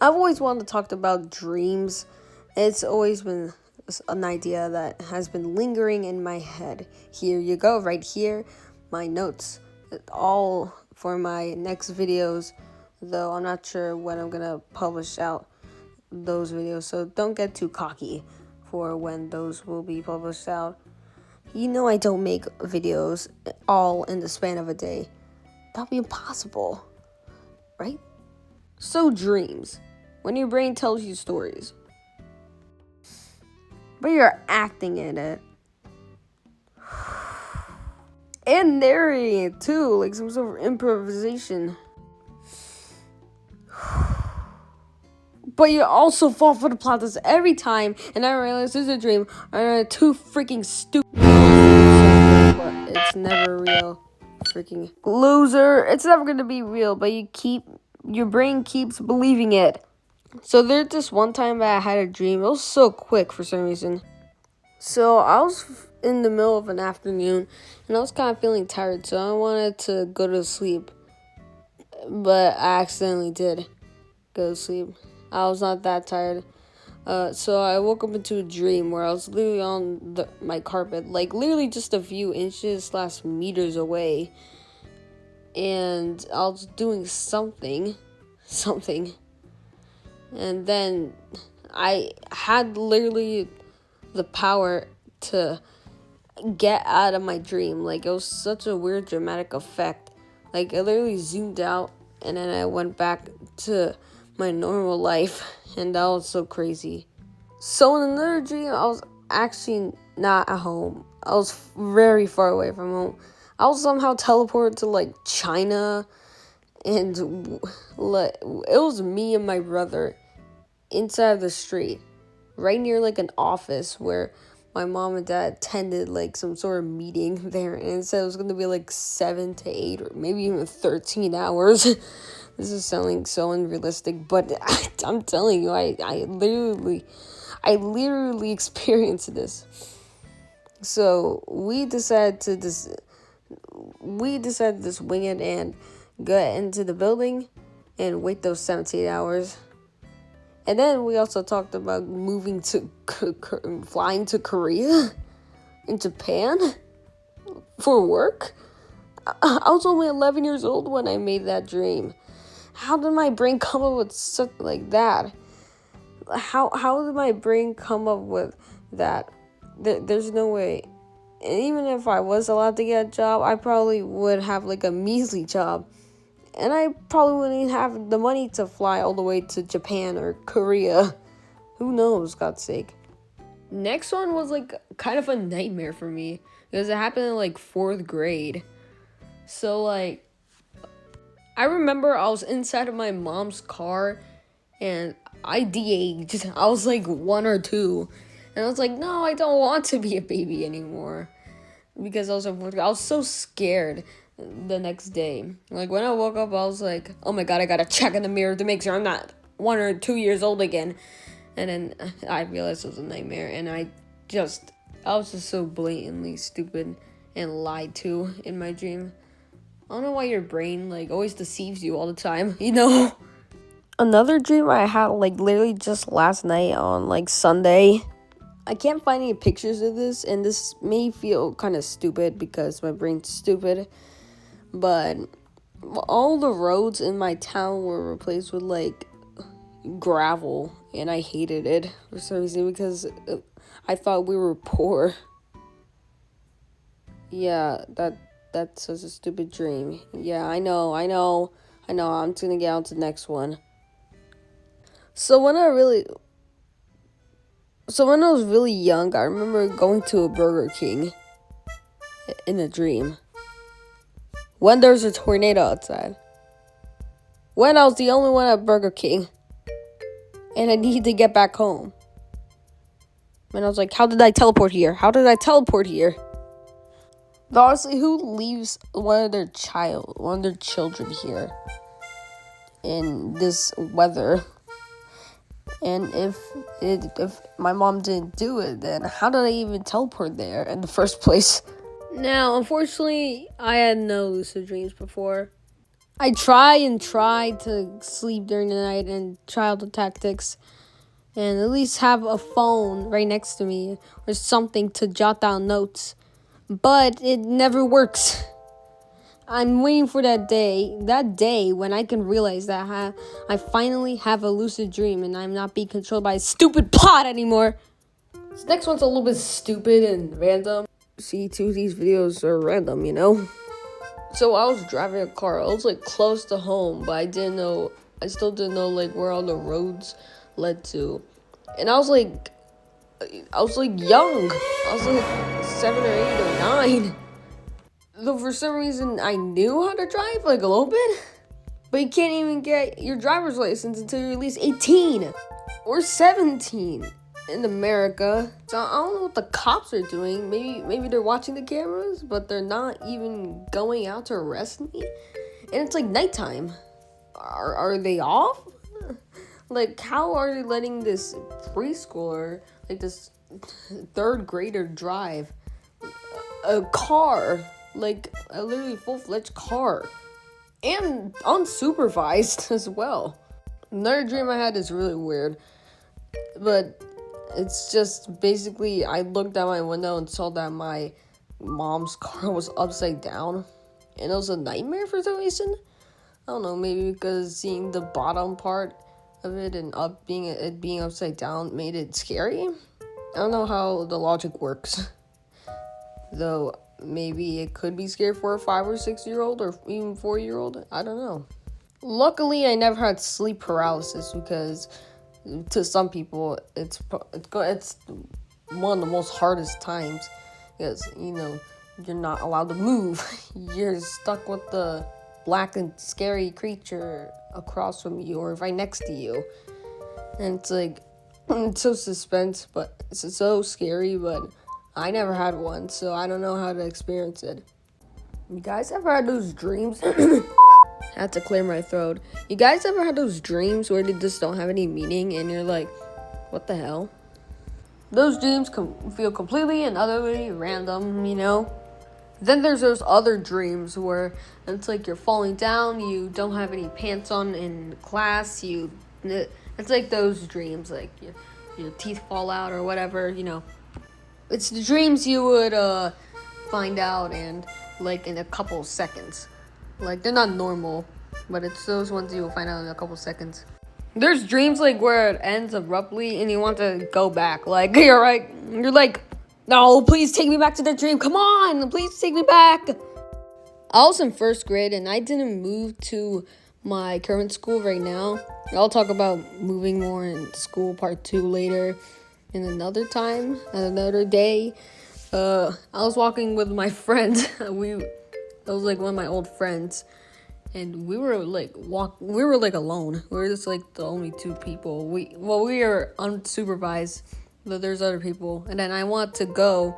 I've always wanted to talk about dreams. It's always been an idea that has been lingering in my head. Here you go, right here, my notes, all for my next videos, though I'm not sure when I'm gonna publish out those videos, so don't get too cocky for when those will be published out. You know I don't make videos all in the span of a day. That'd be impossible, right? So dreams, when your brain tells you stories, but you're acting in it. And narrating it too, like some sort of improvisation. But you also fall for the plot twist every time, and I realize this is a dream. I'm too freaking stupid. But it's never real. Freaking loser. It's never gonna be real, but your brain keeps believing it. So there's this one time that I had a dream. It was so quick for some reason. So I was in the middle of an afternoon, and I was kind of feeling tired, so I wanted to go to sleep. But I accidentally did go to sleep. I was not that tired. So I woke up into a dream where I was literally on my carpet, like literally just a few inches / meters away. And I was doing something. And then I had literally the power to get out of my dream. Like, it was such a weird dramatic effect. Like, I literally zoomed out, and then I went back to my normal life, and that was so crazy. So in another dream, I was actually not at home. I was very far away from home. I was somehow teleported to like China, and it was me and my brother inside the street, right near like an office where my mom and dad attended like some sort of meeting there, and it said it was going to be like 7 to 8 or maybe even 13 hours. This is sounding so unrealistic, but I'm telling you, I literally experienced this. So we decided to just wing it and get into the building and wait those 17 hours. And then we also talked about moving to flying to Korea and Japan for work. I was only 11 years old when I made that dream. How did my brain come up with something like that? How did my brain come up with that? There's no way. And even if I was allowed to get a job, I probably would have like a measly job. And I probably wouldn't have the money to fly all the way to Japan or Korea. Who knows, God's sake. Next one was like kind of a nightmare for me, because it happened in like 4th grade. So like, I remember I was inside of my mom's car, and I de-aged. I was like 1 or 2. And I was like, no, I don't want to be a baby anymore. Because I was so scared the next day. Like, when I woke up, I was like, oh my god, I gotta check in the mirror to make sure I'm not 1 or 2 years old again. And then I realized it was a nightmare, and I was just so blatantly stupid and lied to in my dream. I don't know why your brain, like, always deceives you all the time, you know? Another dream I had, like, literally just last night on, like, Sunday. I can't find any pictures of this, and this may feel kind of stupid because my brain's stupid. But all the roads in my town were replaced with, like, gravel, and I hated it for some reason because I thought we were poor. Yeah, that's such a stupid dream. Yeah, I know. I'm just gonna get on to the next one. So when I was really young, I remember going to a Burger King in a dream. When there's a tornado outside. When I was the only one at Burger King. And I needed to get back home. And I was like, how did I teleport here? But honestly, who leaves one of their children here in this weather? And if my mom didn't do it, then how did I even teleport there in the first place? Now, unfortunately, I had no lucid dreams before. I try to sleep during the night and try out the tactics and at least have a phone right next to me or something to jot down notes. But it never works. I'm waiting for that day when I can realize that I finally have a lucid dream and I'm not being controlled by a stupid plot anymore. This next one's a little bit stupid and random. See, two of these videos are random, you know? So I was driving a car. I was like close to home, but I still didn't know like where all the roads led to. And I was like young. I was like 7 or 8 or 9. Though for some reason I knew how to drive like a little bit. But you can't even get your driver's license until you're at least 18 or 17 in America. So I don't know what the cops are doing. Maybe they're watching the cameras, but they're not even going out to arrest me. And it's like nighttime. Are they off? Like, how are they letting this preschooler, like this 3rd grader, drive a car, like a literally full-fledged car, and unsupervised as well? Another dream I had is really weird, but it's just basically I looked out my window and saw that my mom's car was upside down, and it was a nightmare for some reason. I don't know, maybe because seeing the bottom part of it and being upside down made it scary. I don't know how the logic works, though. Maybe it could be scary for a 5 or 6 year old or even 4-year-old. I don't know. Luckily, I never had sleep paralysis because to some people it's one of the most hardest times because you're not allowed to move. You're stuck with the black and scary creature across from you or right next to you, and it's like it's so suspense, but it's so scary. But I never had one, so I don't know how to experience it. You guys ever had those dreams? I had to clear my throat. You guys ever had those dreams where they just don't have any meaning and you're like, what the hell? Those dreams feel completely and utterly random, you know? Then there's those other dreams where it's like you're falling down, you don't have any pants on in class, it's like those dreams, like your teeth fall out or whatever, you know. It's the dreams you would find out in a couple seconds. Like, they're not normal, but it's those ones you will find out in a couple seconds. There's dreams like where it ends abruptly and you want to go back. Like, you're like, no, please take me back to the dream. Come on, please take me back. I was in 1st grade and I didn't move to my current school right now. I'll talk about moving more in school part 2 later in another time, another day. I was walking with my friend. That was like one of my old friends, and we were like alone. We were just like the only 2 people. We were unsupervised, but there's other people. And then I want to go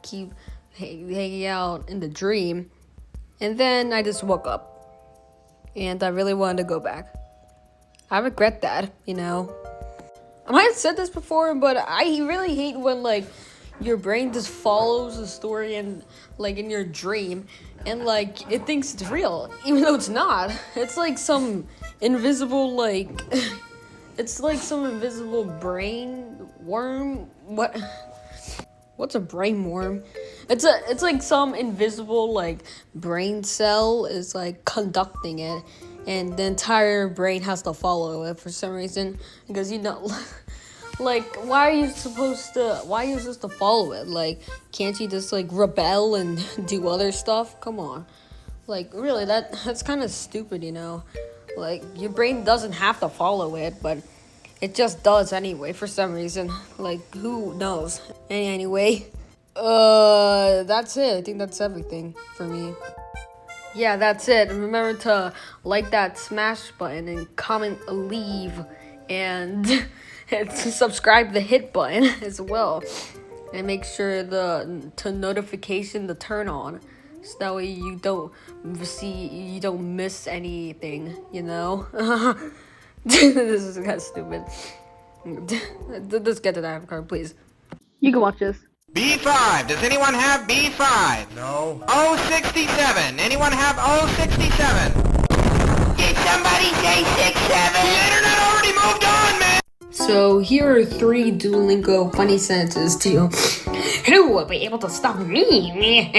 keep hanging out in the dream, and then I just woke up, and I really wanted to go back. I regret that, you know. I might have said this before, but I really hate when your brain just follows the story and in your dream and it thinks it's real even though it's not. It's like some invisible it's like some invisible brain worm. What's a brain worm? It's like some invisible brain cell is conducting it, and the entire brain has to follow it for some reason because why are you supposed to follow it? Can't you just rebel and do other stuff? Come on. Really, that's kind of stupid, you know? Your brain doesn't have to follow it, but it just does anyway for some reason. Who knows? Anyway, that's it. I think that's everything for me. Yeah, that's it. And remember to like that smash button and comment a leave and to subscribe the hit button as well. And make sure to notification to turn on. So that way you don't miss anything, you know? This is kind of stupid. Let's get to that card, please. You can watch this. B5. Does anyone have B5? No. 067. Anyone have 067? So here are 3 Duolingo funny sentences to you. Who will be able to stop me?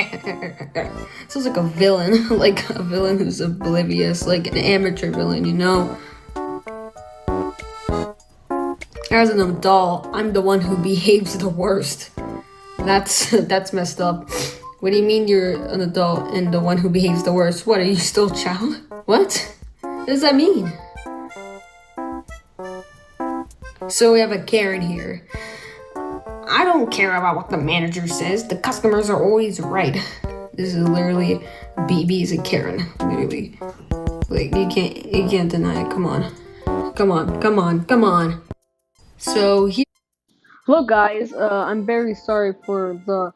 Sounds like a villain, like a villain who's oblivious, like an amateur villain, you know? As an adult, I'm the one who behaves the worst. That's messed up. What do you mean you're an adult and the one who behaves the worst? What, are you still a child? What? What does that mean? So we have a Karen here. I don't care about what the manager says. The customers are always right. This is literally BB is a Karen. Literally. Like you can't deny it. Come on. So here. Hello guys. I'm very sorry for the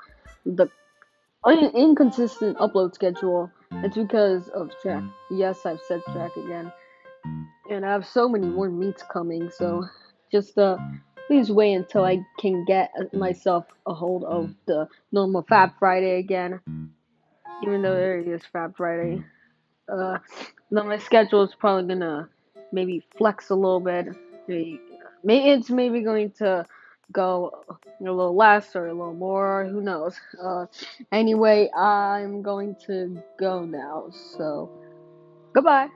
inconsistent upload schedule. It's because of Jack. Yes, I've said Jack again. And I have so many more meets coming, so just please wait until I can get myself a hold of the normal Fab Friday again. Even though there is Fab Friday, then my schedule is probably gonna maybe flex a little bit. It's maybe going to go a little less or a little more. Who knows? Anyway, I'm going to go now. So goodbye.